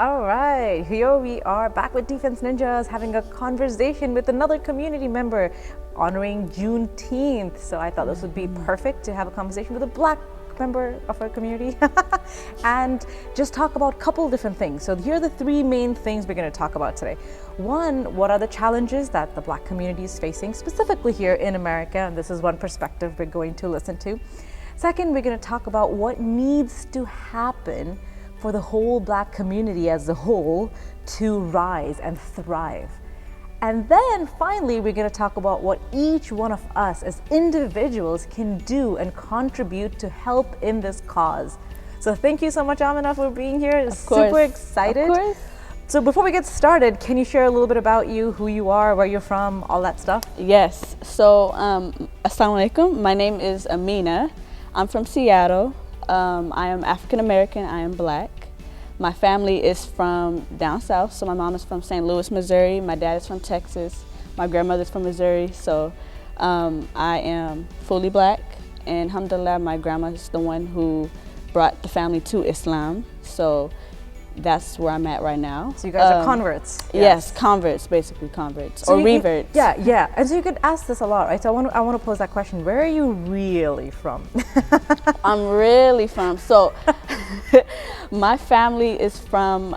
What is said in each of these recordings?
All right, here we are back with Defense Ninjas having a conversation with another community member honoring Juneteenth. So I thought this would be perfect to have a conversation with a Black member of our community and just talk about a couple different things. So here are the three main things we're going to talk about today. One, what are the challenges that the Black community is facing specifically here in America? And this is one perspective we're going to listen to. Second, we're going to talk about what needs to happen for the whole Black community as a whole to rise and thrive. And then finally, we're going to talk about what each one of us as individuals can do and contribute to help in this cause. So thank you so much, Amina, for being here. Super excited. Of course. So before we get started, can you share a little bit about you, who you are, where you're from, all that stuff? Yes. So, Assalamu alaikum. My name is Amina. I'm from Seattle. I am African American. I am Black. My family is from down south, so my mom is from St. Louis, Missouri. My dad is from Texas. My grandmother's from Missouri. So I am fully Black, and alhamdulillah, my grandma is the one who brought the family to Islam. So that's where I'm at right now. So you guys are converts. Yes, converts, basically converts, so or reverts. Yeah. And so you could ask this a lot, right? So I want to pose that question. Where are you really from? I'm really from, so my family is from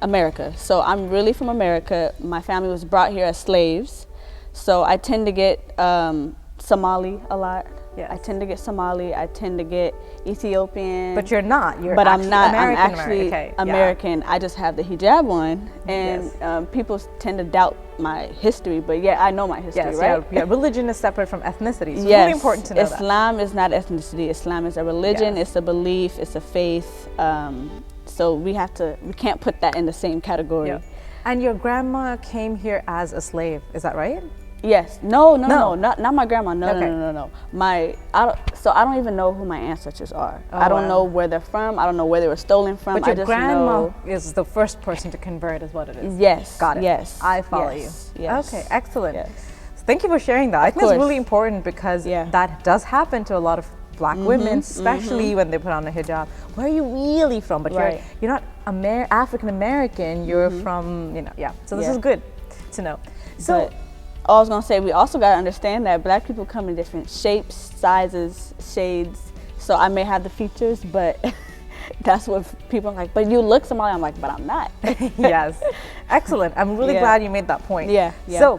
America. So I'm really from America. My family was brought here as slaves. So I tend to get Somali a lot. Yes. I tend to get Somali. I tend to get Ethiopian. But you're not. But I'm not. American, I'm actually okay, American. Yeah. I just have the hijab on, and yes. People tend to doubt my history. But yeah, I know my history, yes, right? Yeah. Religion is separate from ethnicity. So it's yes. really important to know Islam is not ethnicity. Islam is a religion. Yes. It's a belief. It's a faith. So we can't put that in the same category. Yeah. And your grandma came here as a slave. Is that right? Yes. No, not my grandma. No. So I don't even know who my ancestors are. Oh, I don't know where they're from. I don't know where they were stolen from. But your I just grandma know is the first person to convert, is what it is. Yes. Got it. Yes. I follow yes, you. Yes. Okay, excellent. Yes. So thank you for sharing that. I think it's really important because that does happen to a lot of Black women, especially when they put on a hijab. Where are you really from? But you're not African American. You're from, So this is good to know. So. I was gonna say, we also gotta understand that Black people come in different shapes, sizes, shades. So I may have the features, but that's what people are like, but you look Somali. I'm like, but I'm not. Yes. Excellent. I'm really glad you made that point. Yeah. So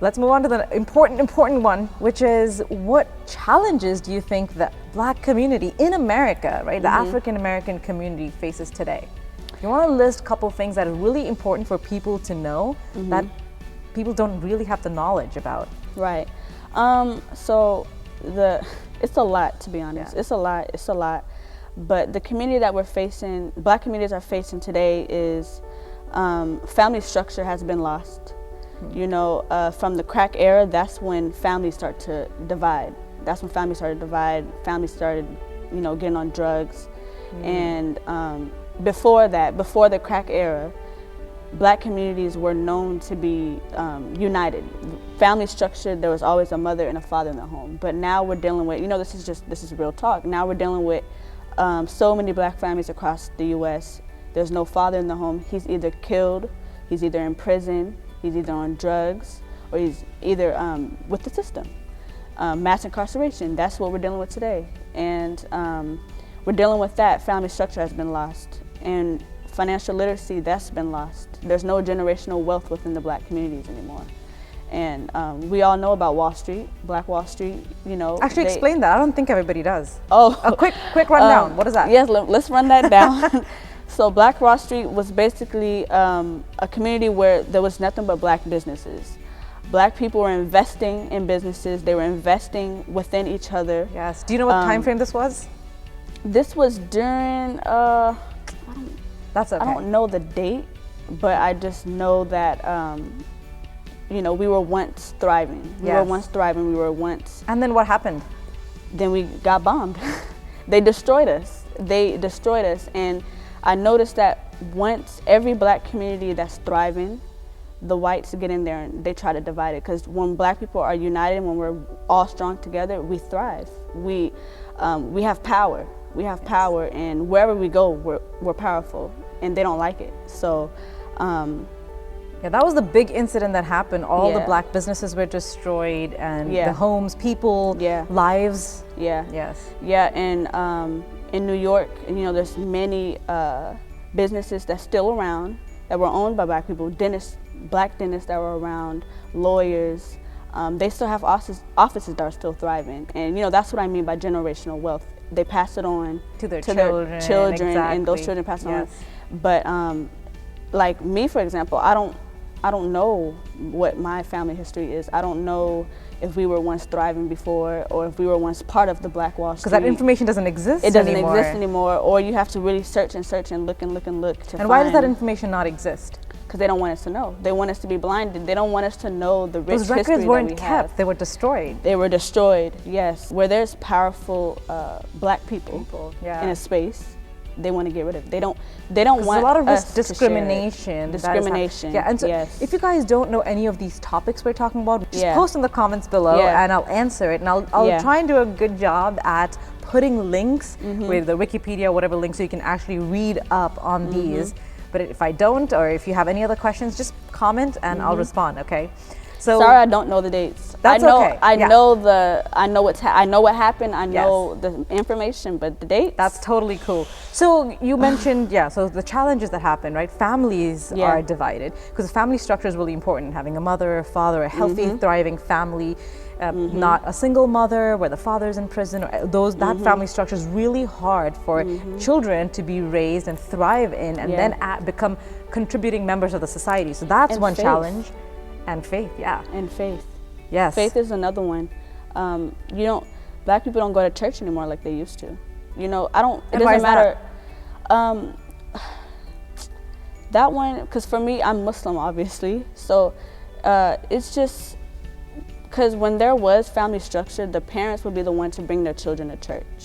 let's move on to the important one, which is what challenges do you think the Black community in America, right, the African American community faces today? You want to list a couple things that are really important for people to know that people don't really have the knowledge about. Right. So it's a lot, to be honest. Yeah. It's a lot. But the community that we're facing, Black communities are facing today is family structure has been lost. You know, from the crack era, that's when families start to divide. That's when families started to divide. Families started, getting on drugs. And before that, before the crack era, Black communities were known to be united. Family structure, there was always a mother and a father in the home. But now we're dealing with, this is real talk. Now we're dealing with so many Black families across the U.S. There's no father in the home. He's either killed, he's either in prison, he's either on drugs, or he's either with the system. Mass incarceration, that's what we're dealing with today. And we're dealing with that. Family structure has been lost. And financial literacy, that's been lost. There's no generational wealth within the Black communities anymore. And we all know about Wall Street, Black Wall Street, Actually, explain that. I don't think everybody does. Oh. A quick rundown. What is that? Yes, let's run that down. So Black Wall Street was basically a community where there was nothing but Black businesses. Black people were investing in businesses. They were investing within each other. Yes. Do you know what time frame this was? This was during, That's okay. I don't know the date, but I just know that, we were once thriving. We were once. And then what happened? Then we got bombed. They destroyed us. And I noticed that once every Black community that's thriving, the whites get in there and they try to divide it. Because when Black people are united, when we're all strong together, we thrive. We have power. We have power, and wherever we go, we're powerful, and they don't like it. So. Yeah, that was the big incident that happened. All the Yeah. black businesses were destroyed, and Yeah. the homes, people, Yeah. lives. Yeah. Yes. Yeah, and in New York, you know, there's many businesses that's still around that were owned by black people, dentists, black dentists that were around, lawyers. They still have offices that are still thriving, and you know that's what I mean by generational wealth. They pass it on To their children, and those exactly. children pass it Yes. on. But like me, for example, I don't know what my family history is. I don't know if we were once thriving before, or if we were once part of the Black Wall Street. Because that information doesn't exist It doesn't anymore. exist anymore, or you have to really search and search and look and look and look to find. And why does that information not exist? Because they don't want us to know. They want us to be blinded. They don't want us to know the rich Those records history weren't that we kept; have. they were destroyed. They were destroyed, yes. Where there's powerful black people yeah. in a space, they want to get rid of it. They don't want There's a lot of us this to share it. discrimination. Discrimination, Yeah, and so yes. if you guys don't know any of these topics we're talking about, just Yeah. post in the comments below Yeah. and I'll answer it. And I'll Yeah. try and do a good job at putting links Mm-hmm. with the Wikipedia, whatever link, so you can actually read up on Mm-hmm. these. But if I don't, or if you have any other questions, just comment and I'll respond, okay? So Sorry, I don't know the dates. That's I know, okay. I Yeah. know I know what happened. I know the information, but the dates. that's totally cool. So you mentioned, so the challenges that happen, right? Families Yeah. are divided because the family structure is really important. Having a mother, a father, a healthy, thriving family, not a single mother where the father's in prison. Or that family structure is really hard for children to be raised and thrive in, and then become contributing members of the society. So that's And one faith. challenge. And faith, And faith. yes. Faith is another one. Black people don't go to church anymore like they used to. It And why doesn't is matter. That one, because for me, I'm Muslim, obviously. So it's just, because when there was family structure, the parents would be the one to bring their children to church.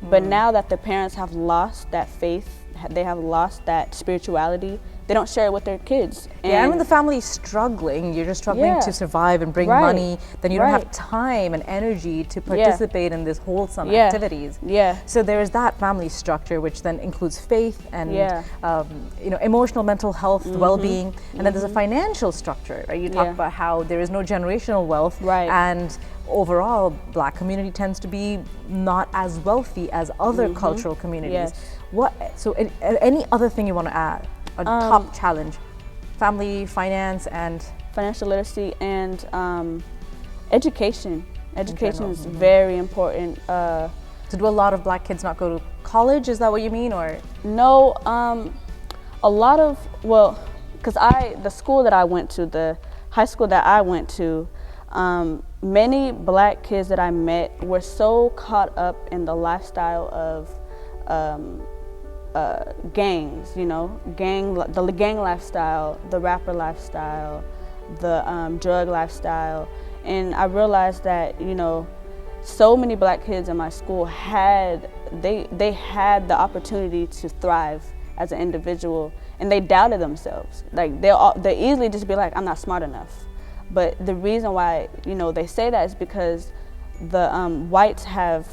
But now that the parents have lost that faith, they have lost that spirituality, they don't share it with their kids. And when the family's struggling, you're just struggling Yeah. to survive and bring Right. money, then you don't have Right. time and energy to participate in these wholesome Yeah. activities. Yeah. So there's that family structure, which then includes faith and Yeah. emotional, mental health, well-being, and then there's a financial structure, right? You talk Yeah. about how there is no generational wealth, Right. and overall, Black community tends to be not as wealthy as other cultural communities. Yes. So any other thing you want to add? A top challenge, family, finance, and Financial literacy and education. Education general, is very important. so do a lot of Black kids not go to college? Is that what you mean, or? No, a lot of, because the school that I went to, the high school that I went to, many Black kids that I met were so caught up in the lifestyle of gangs, the gang lifestyle, the rapper lifestyle, the drug lifestyle. And I realized that, so many Black kids in my school had the opportunity to thrive as an individual, and they doubted themselves. Like they easily just be like, I'm not smart enough. But the reason why, they say that is because the whites have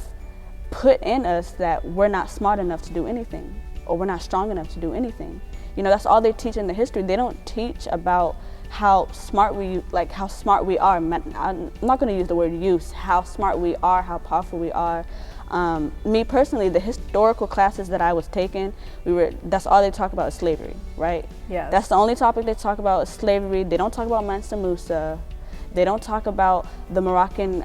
put in us that we're not smart enough to do anything, or we're not strong enough to do anything. That's all they teach in the history. They don't teach about how smart we are. I'm not going to use the word use. How smart we are, how powerful we are. Me personally, the historical classes that I was taking, that's all they talk about is slavery, right? Yes. That's the only topic they talk about is slavery. They don't talk about Mansa Musa. They don't talk about the Moroccan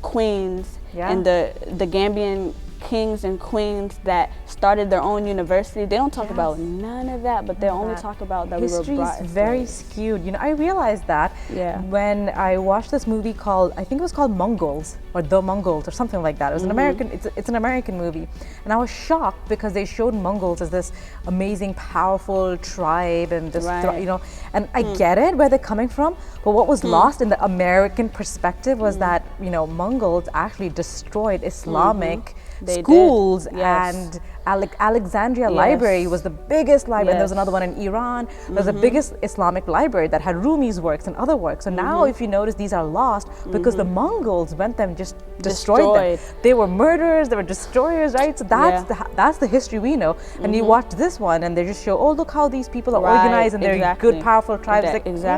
queens and the Gambian kings and queens that started their own university. They don't talk about none of that, but they only talk about that history we were brought is very skewed. I realized that when I watched this movie called, I think it was called Mongols or The Mongols or something like that. It was an American. It's an American movie, and I was shocked because they showed Mongols as this amazing, powerful tribe and this, and I get it where they're coming from, but what was lost in the American perspective was that Mongols actually destroyed Islamic schools and Alexandria Library was the biggest library, and there was another one in Iran. There was the biggest Islamic library that had Rumi's works and other works. So now, if you notice, these are lost because the Mongols went them, just destroyed them. They were murderers, they were destroyers, right? So that's the history we know. And you watch this one, and they just show, oh, look how these people are organized, and they're good, powerful tribes.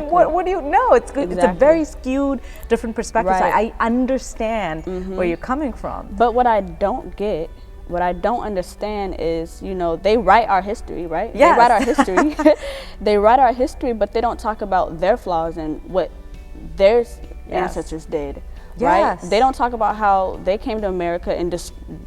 What do you know? It's good. It's a very skewed, different perspective. So I understand where you're coming from. But what I don't get, what I don't understand is, you know, they write our history, right? Yes. They write our history. They write our history, but they don't talk about their flaws and what their ancestors did. Right? They don't talk about how they came to America and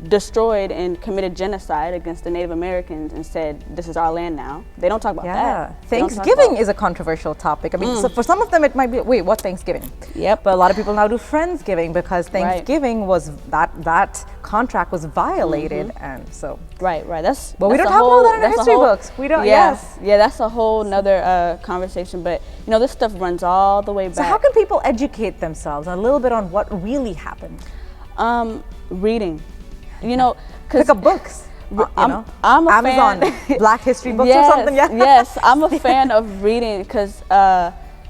destroyed and committed genocide against the Native Americans and said, this is our land now. They don't talk about that. Thanksgiving is a controversial topic. I mean, so for some of them it might be, wait, what Thanksgiving? Yep. But a lot of people now do Friendsgiving because Thanksgiving was, that contract was violated, and so. Right. But we don't talk about that in our history books. We don't, Yeah, that's a whole nother conversation. But, you know, this stuff runs all the way back. So how can people educate themselves a little bit on what really happened? Reading, you know, pick up books. I'm a Amazon fan. Black History books or something. Yes, I'm a fan of reading because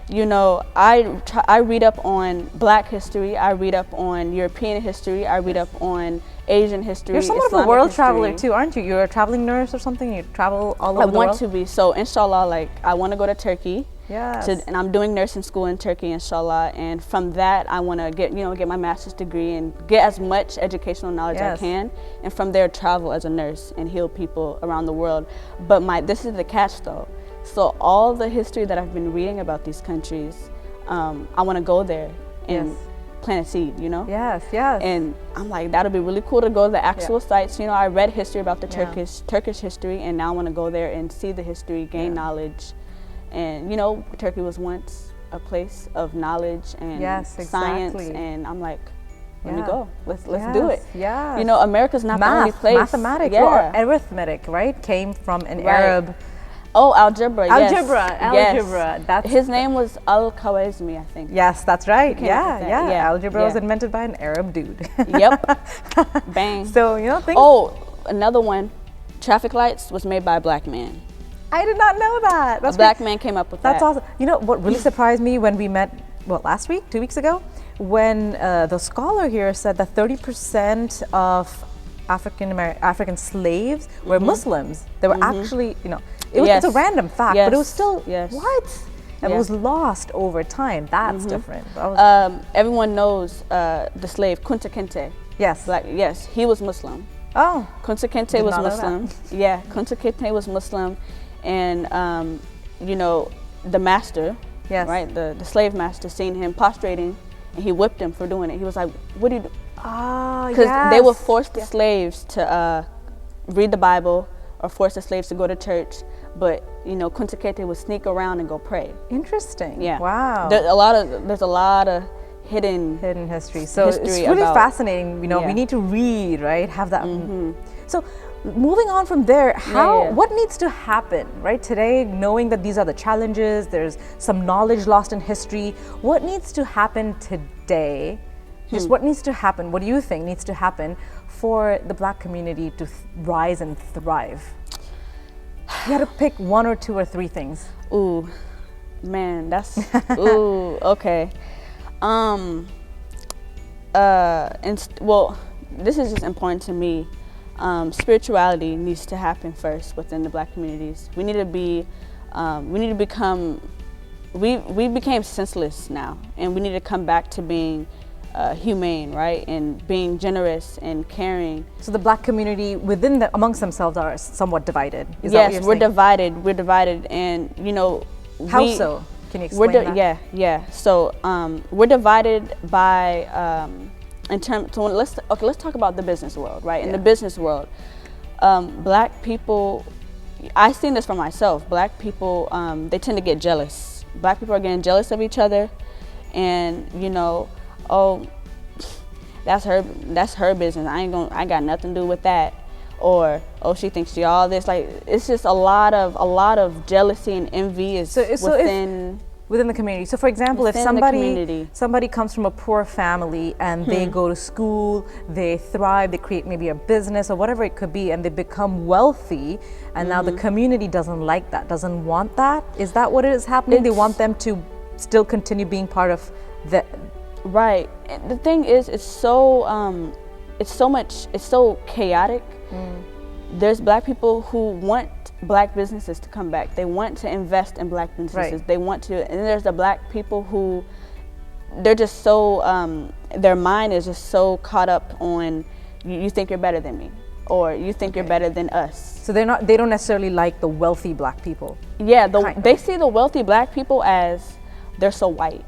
you know, I read up on Black history, I read up on European history, I read up on Asian history. You're somewhat Islamic of a world history. traveler too, aren't you? You're a traveling nurse or something. You travel all over the world. I want to be. So inshallah, like I want to go to Turkey. Yes. And I'm doing nursing school in Turkey, inshallah. And from that, I want to get my master's degree and get as much educational knowledge I can. And from there, travel as a nurse and heal people around the world. But this is the catch, though. So all the history that I've been reading about these countries, I want to go there and plant a seed, you know? Yes. And I'm like, that'll be really cool to go to the actual sites. You know, I read history about the Turkish history, and now I want to go there and see the history, gain knowledge. And, you know, Turkey was once a place of knowledge and science. And I'm like, let me go. Let's do it. Yeah. You know, America's not the only place. Mathematics or arithmetic, right? Came from an Arab. Oh, algebra. Algebra. That's his name was Al-Khwarizmi, I think. Yes, that's right. Algebra was invented by an Arab dude. Yep. Bang. So, you know, things. Oh, another one. Traffic lights was made by a black man. I did not know that. A black man came up with that. That's awesome. You know what really surprised me when we met, last week, 2 weeks ago, when the scholar here said that 30% of African slaves were Muslims. They were actually, you know, it's a random fact, but it was still, what? And it was lost over time. That's different. Everyone knows the slave, Kunta Kinte. Yes. Yes, he was Muslim. Oh. Kunta Kinte was Muslim. Yeah, Kunta Kinte was Muslim. And, you know, the master, right, the slave master, seen him prostrating, and he whipped him for doing it. He was like, what do you do? Because they would force the slaves to read the Bible or force the slaves to go to church. But, you know, Kunta Kinte would sneak around and go pray. Interesting. Yeah. Wow. There's a lot of hidden history. So it's really fascinating. You know, we need to read, right? Have that. So moving on from there, what needs to happen, right? Today, knowing that these are the challenges, there's some knowledge lost in history. What needs to happen today? Just what needs to happen? What do you think needs to happen for the Black community to rise and thrive? You had to pick one or two or three things. Ooh, man, that's okay. Well, this is just important to me. Spirituality needs to happen first within the Black communities. We need to become. We became senseless now, and we need to come back to being humane, right, and being generous and caring. So the Black community amongst themselves are somewhat divided. Is that what you're saying? We're divided, and you know. How so? Can you explain that? Yeah. So we're divided by so let's talk about the business world, right? In the business world, Black people, I've seen this for myself. Black people, they tend to get jealous. Black people are getting jealous of each other, and you know, oh, that's her business. I got nothing to do with that. Or, oh, she thinks she all this. Like, it's just a lot of jealousy and envy is within. Within the community. So for example, if Within the community. somebody comes from a poor family and they go to school, they thrive, they create maybe a business or whatever it could be, and they become wealthy, and now the community doesn't like that, doesn't want that. Is that what is happening? They want them to still continue being part of the... Right. And the thing is, it's so chaotic. There's Black people who want Black businesses to come back. They want to invest in Black businesses. Right. They want to, and there's the Black people who, they're just so, their mind is just so caught up on, you think you're better than me, or you think you're better than us. So they don't necessarily like the wealthy Black people. Yeah, they see the wealthy Black people as they're so white,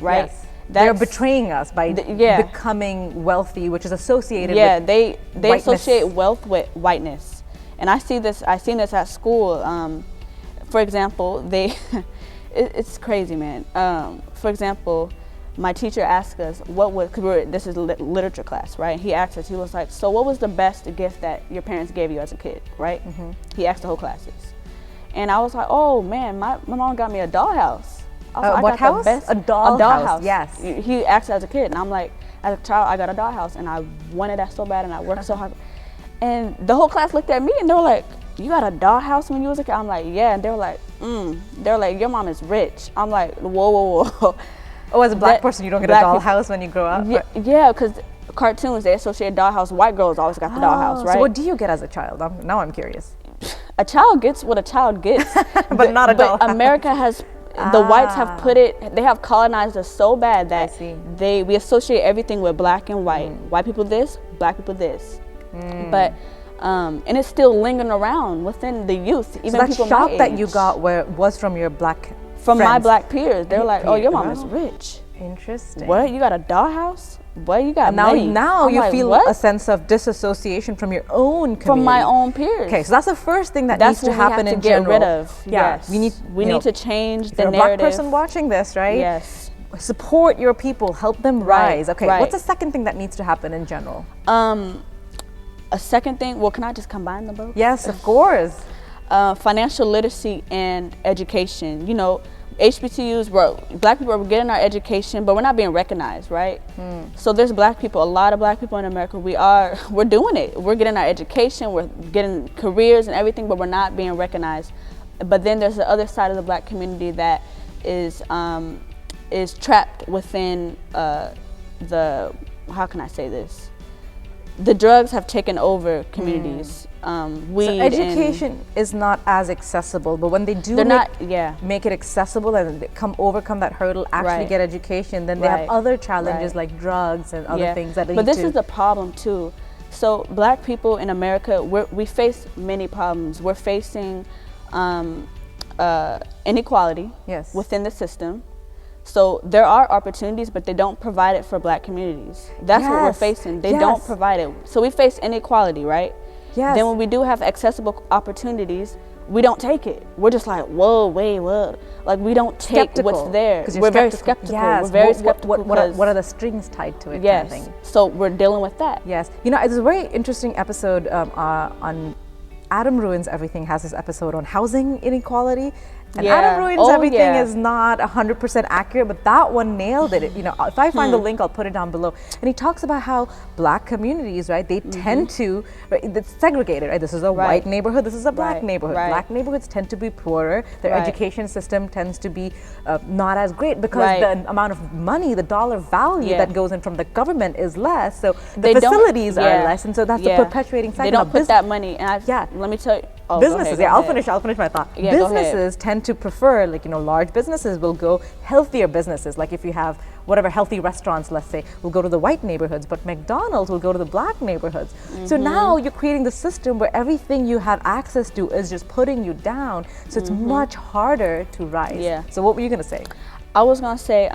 right? Yes. They're betraying us by becoming wealthy, which is associated with they whiteness. associate wealth with whiteness. And I've seen this at school. For example, it's crazy, man. For example, my teacher asked us, this is literature class, right? He asked us, he was like, so what was the best gift that your parents gave you as a kid, right? He asked the whole classes. And I was like, oh man, my mom got me a dollhouse. What house? A dollhouse. Yes. He asked as a kid, and I'm like, as a child, I got a dollhouse, and I wanted that so bad, and I worked so hard. And the whole class looked at me, and they were like, "You got a dollhouse when you was a kid?" I'm like, "Yeah." And they were like, They're like, "Your mom is rich." I'm like, "Whoa." Oh, as a Black person, you don't get a dollhouse when you grow up? Yeah, because cartoons, they associate dollhouse. White girls always got the dollhouse, right? So what do you get as a child? Now I'm curious. A child gets what a child gets, but not a dollhouse. But America has. The whites have they have colonized us so bad that we associate everything with Black and white. White people this, Black people this. But, and it's still lingering around within the youth. Even so that people shop my age. that you got was from your Black From friends. my Black peers. They're like, oh, your mom is rich. Interesting. What, you got a dollhouse? What, you got and money? Now you like, feel what? a sense of disassociation from your own community. From my own peers. Okay, so that's the first thing that needs to happen in general. That's what we have to get rid of. Yeah, yes. We need to change the narrative. If you're a narrative. Black person watching this, right? Yes. Support your people, help them rise. Okay, right. what's the second thing that needs to happen in general? A second thing, well, can I just combine them both? Yes, of course. Financial literacy and education. You know, HBCUs, Black people are getting our education, but we're not being recognized, right? So there's Black people, a lot of Black people in America. We're doing it. We're getting our education, we're getting careers and everything, but we're not being recognized. But then there's the other side of the Black community that is trapped within how can I say this? The drugs have taken over communities. Weed, so education is not as accessible, but when they do make it accessible and they overcome that hurdle, actually get education, then they have other challenges like drugs and other things that lead to. But this is the problem too. So Black people in America, we face many problems. We're facing inequality within the system. So there are opportunities, but they don't provide it for Black communities. That's what we're facing. They don't provide it. So we face inequality, right? Yes. Then when we do have accessible opportunities, we don't take it. We're just like, whoa, wait, what? Like we don't take what's there. We're very skeptical. Yes. We're very skeptical. What are the strings tied to it? Yes. Kind of thing. So we're dealing with that. Yes. You know, it's a very interesting episode on Adam Ruins Everything has this episode on housing inequality. And Adam Ruins Everything is not 100% accurate, but that one nailed it. You know, if I find the link, I'll put it down below. And he talks about how Black communities, right, they tend to, it's segregated, right? This is a white neighborhood, this is a Black neighborhood. Black neighborhoods tend to be poorer. Their education system tends to be not as great because the amount of money, the dollar value that goes in from the government is less. So the facilities are less, and so that's the perpetuating cycle. They don't put that money, and let me tell you. Businesses, I'll finish my thought. Businesses tend to prefer, like, you know, large businesses will go healthier businesses. Like if you have whatever healthy restaurants, let's say, will go to the white neighborhoods, but McDonald's will go to the Black neighborhoods. So now you're creating the system where everything you have access to is just putting you down. So it's much harder to rise. Yeah. So what were you gonna say? I was gonna say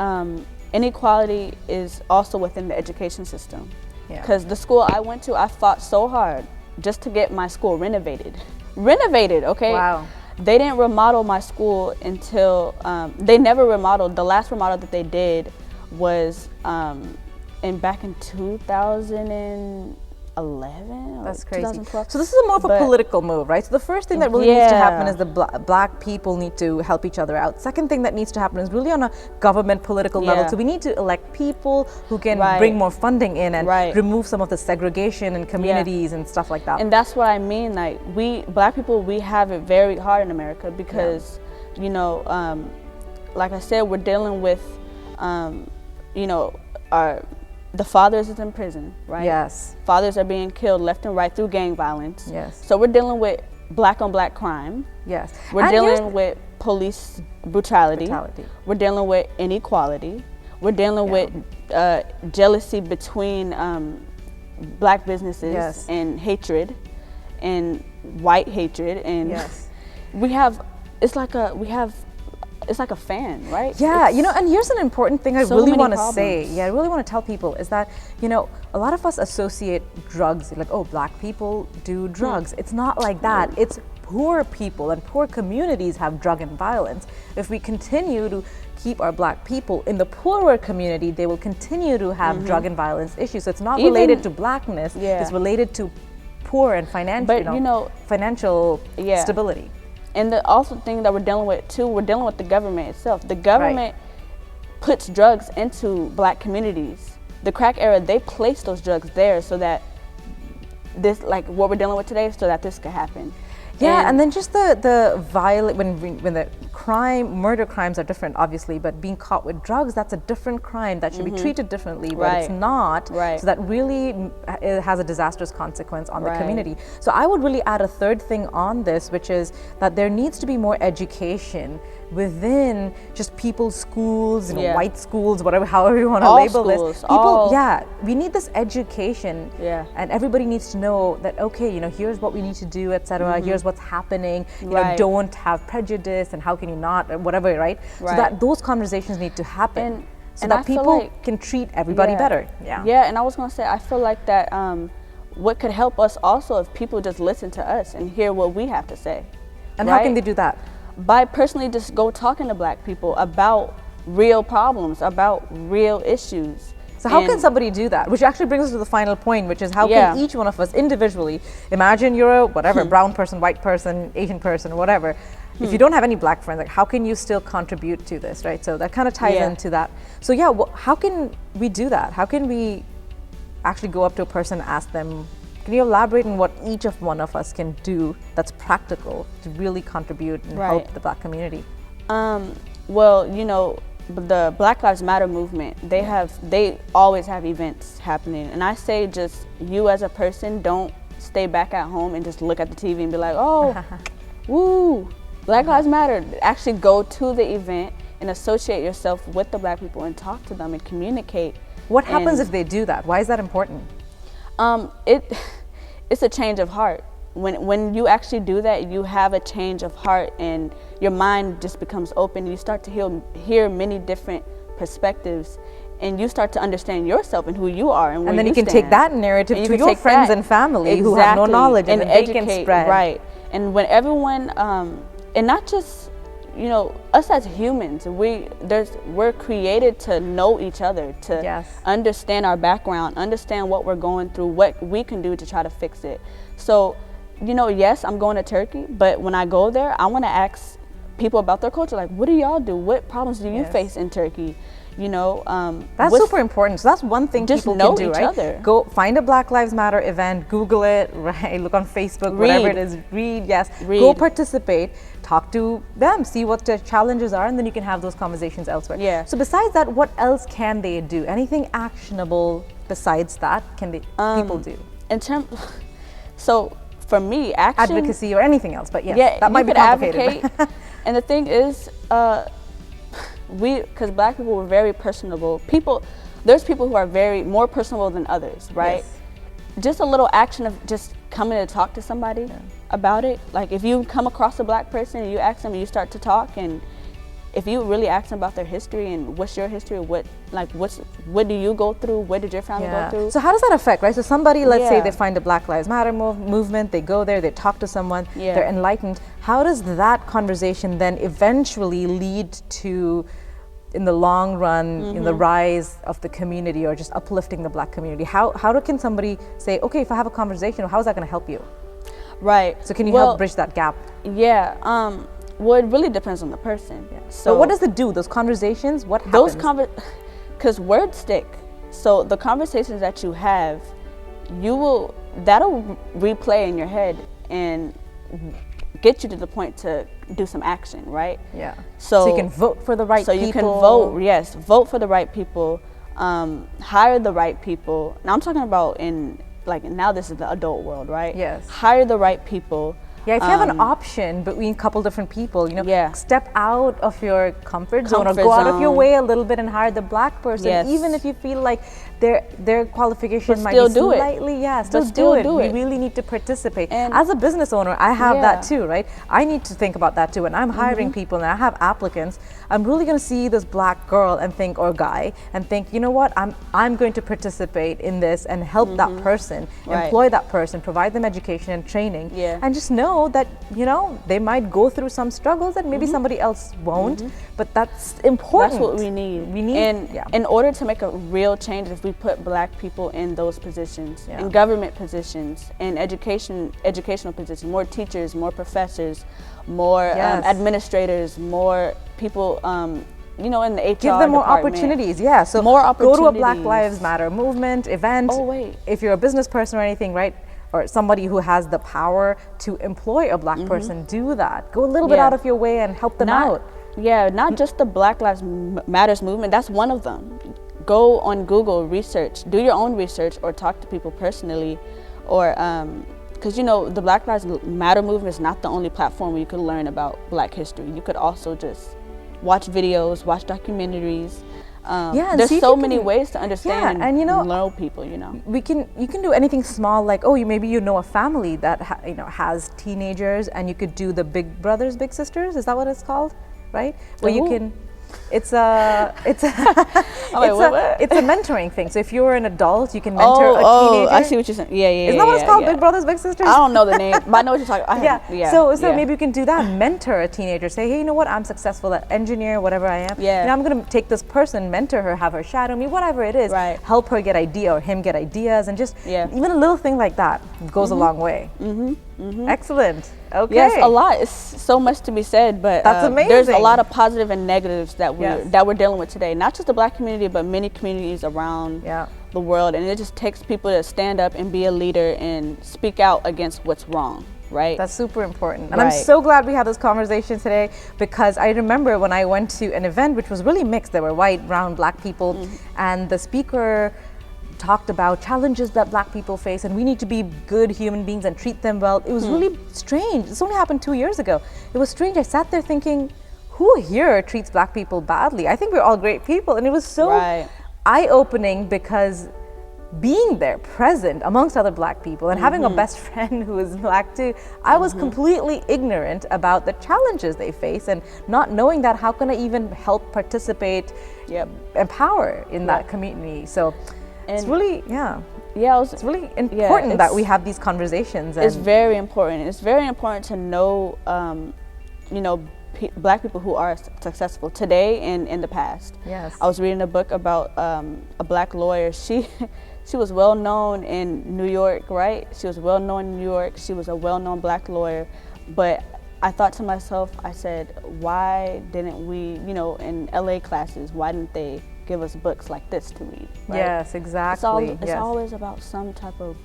inequality is also within the education system. Because the school I went to, I fought so hard just to get my school renovated. Okay? Wow. They didn't remodel my school until, they never remodeled. The last remodel that they did was back in 2011, 2011 or That's crazy. 2012. So this is more of a political move, right? So the first thing that really needs to happen is the black people need to help each other out. Second thing that needs to happen is really on a government political level. So we need to elect people who can bring more funding in and remove some of the segregation in communities and stuff like that. And that's what I mean. Like, we black people, we have it very hard in America because, you know, like I said, we're dealing with, you know, the fathers is in prison, right? Yes. Fathers are being killed left and right through gang violence. Yes. So we're dealing with black on black crime. Yes. We're dealing with police brutality. We're dealing with inequality. We're dealing with jealousy between black businesses and hatred and white hatred. And we have, it's like a fan, right? Yeah, you know, and here's an important thing I really want to say. Yeah, I really want to tell people is that, you know, a lot of us associate drugs, like, oh, black people do drugs. It's not like that. It's poor people and poor communities have drug and violence. If we continue to keep our black people in the poorer community, they will continue to have drug and violence issues. So it's not related to blackness, it's related to poor and financial stability. And the also thing that we're dealing with too, we're dealing with the government itself. The government puts drugs into black communities. The crack era, they placed those drugs there so that this, like what we're dealing with today, so that this could happen. Yeah, and then just the violent, when the murder crimes are different, obviously, but being caught with drugs, that's a different crime that should be treated differently, but it's not. So that really has a disastrous consequence on the community. So I would really add a third thing on this, which is that there needs to be more education within just people's schools, you know, white schools, whatever, however you want to label this. People, we need this education, and everybody needs to know that, okay, you know, here's what we need to do, etc. Here's what's happening. You know, don't have prejudice, and how can you not, or whatever, right? So that those conversations need to happen, so that people can treat everybody better. Yeah, and I was gonna say, I feel like that what could help us also if people just listen to us and hear what we have to say. And how can they do that? By personally just go talking to black people about real problems, about real issues. So how can somebody do that? Which actually brings us to the final point, which is how can each one of us individually, imagine you're a whatever, brown person, white person, Asian person, whatever. If you don't have any black friends, like how can you still contribute to this, right? So that kind of ties into that. So how can we do that? How can we actually go up to a person and ask them, can you elaborate on what each of one of us can do that's practical to really contribute and help the black community? Well, you know, the Black Lives Matter movement, they always have events happening. And I say just you as a person, don't stay back at home and just look at the TV and be like, oh, woo, Black Lives Matter. Actually go to the event and associate yourself with the black people and talk to them and communicate. What happens if they do that? Why is that important? It's a change of heart. When you actually do that, you have a change of heart and your mind just becomes open. You start to hear many different perspectives, and you start to understand yourself and who you are and where then you can stand. take that narrative to your friends and family who have no knowledge, and they can spread. Right. And when everyone, and not just, you know, us as humans, we're created to know each other, to understand our background, understand what we're going through, what we can do to try to fix it. So, you know, yes, I'm going to Turkey, but when I go there, I want to ask people about their culture. Like, what do y'all do? What problems do you face in Turkey? You know, that's super important. So that's one thing just people know can do, each right? other. Go find a Black Lives Matter event, Google it, right? Look on Facebook, whatever it is. Read. Go participate, talk to them, see what the challenges are, and then you can have those conversations elsewhere. Yeah. So besides that, what else can they do? Anything actionable besides that can people do? So for me, advocacy or anything else, but that might be complicated. Advocate. And the thing is, because black people were very personable. There's people who are more personable than others, right? Yes. Just a little action of just coming to talk to somebody about it. Like if you come across a black person and you ask them and you start to talk, and if you really ask them about their history and what's your history, what do you go through, what did your family go through? So how does that affect, right? So somebody, let's say they find a Black Lives Matter movement, they go there, they talk to someone, they're enlightened. How does that conversation then eventually lead to in the long run, in the rise of the community or just uplifting the Black community? How can somebody say, okay, if I have a conversation, how is that going to help you? Right. So can you help bridge that gap? Yeah. Well, it really depends on the person. Yeah. So what does it do? Those conversations, what happens? Because words stick. So the conversations that you have, that'll replay in your head and get you to the point to do some action, right? Yeah. So you can vote for the right people. So you can vote, yes, vote for the right people, hire the right people. Now I'm talking about now this is the adult world, right? Yes. Hire the right people. Yeah, if you have an option between a couple different people, step out of your comfort zone or go out of your way a little bit and hire the Black person, even if you feel like their qualification might be slightly, still do it. We really need to participate. And as a business owner, I have that too, right? I need to think about that too. When I'm hiring people and I have applicants, I'm really going to see this Black girl and think, or guy, and think, you know what, I'm going to participate in this and help that person, employ that person, provide them education and training, and just know that they might go through some struggles that maybe somebody else won't, but that's important. That's what we need. And in order to make a real change, if we put Black people in those positions, in government positions, in educational positions, more teachers, more professors, more administrators, more people in the HR Give them more department. Opportunities, so more opportunities. Go to a Black Lives Matter movement, event. If you're a business person or anything, right? Or somebody who has the power to employ a Black person, do that. Go a little bit out of your way and help them out. Yeah, not just the Black Lives Matters movement, that's one of them. Go on Google, research, do your own research, or talk to people personally, or because the Black Lives Matter movement is not the only platform where you could learn about Black history. You could also just watch videos, watch documentaries. There's so many ways to understand and know people. You can do anything small, like maybe a family that has teenagers, and you could do the Big Brothers Big Sisters. Is that what it's called? Right? Where you can. It's a mentoring thing. So if you're an adult, you can mentor a teenager. I see what you're saying. Yeah. Isn't that what it's called? Big Brothers Big Sisters? I don't know the name, but I know what you're talking about. So maybe you can do that. Mentor a teenager. Say, hey, you know what? I'm successful at engineer, whatever I am. And I'm going to take this person, mentor her, have her shadow me, whatever it is. Right. Help her get idea or him get ideas, and just even a little thing like that goes a long way. Excellent. Okay. Yes, a lot. It's so much to be said, but that's amazing. There's a lot of positive and negatives that we're dealing with today. Not just the Black community, but many communities around the world. And it just takes people to stand up and be a leader and speak out against what's wrong. Right. That's super important. And I'm so glad we had this conversation today, because I remember when I went to an event which was really mixed. There were white, brown, Black people, and the speaker talked about challenges that Black people face, and we need to be good human beings and treat them well. It was really strange. This only happened 2 years ago. It was strange. I sat there thinking, who here treats Black people badly? I think we're all great people. And it was so eye-opening, because being there, present amongst other Black people, and having a best friend who is Black too, I was completely ignorant about the challenges they face, and not knowing that, how can I even help participate, empower in that community? So it's really, it's really important that we have these conversations. It's very important. It's very important to know, Black people who are successful today and in the past. Yes. I was reading a book about a Black lawyer. She was well known in New York, right? She was well known in New York. She was a well-known Black lawyer. But I thought to myself, I said, why didn't we, in LA classes, why didn't they give us books like this to read? Right? Yes, exactly. It's always about some type of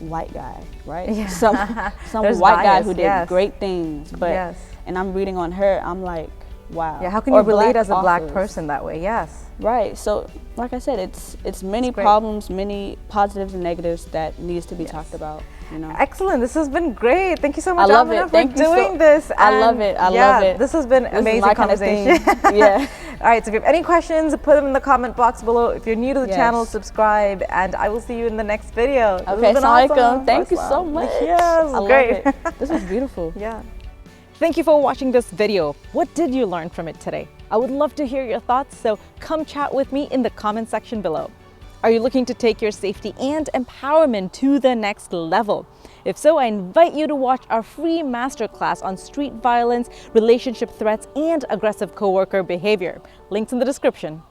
white guy, right? Yeah. Some white guy who did great things, but and I'm reading on her, I'm like, wow. Yeah, how can you relate as a Black person that way? Yes. Right. So, like I said, it's many problems, many positives and negatives that needs to be talked about. Excellent. This has been great. Thank you so much, Amina, for doing this. I love it. I love it. This has been amazing conversation. Yeah. All right. So if you have any questions, put them in the comment box below. If you're new to the channel, subscribe, and I will see you in the next video. Okay. Assalamualaikum. Thank you so much. Yes. Great. Love it. This was beautiful. Yeah. Thank you for watching this video. What did you learn from it today? I would love to hear your thoughts, so come chat with me in the comment section below. Are you looking to take your safety and empowerment to the next level? If so, I invite you to watch our free masterclass on street violence, relationship threats, and aggressive coworker behavior. Links in the description.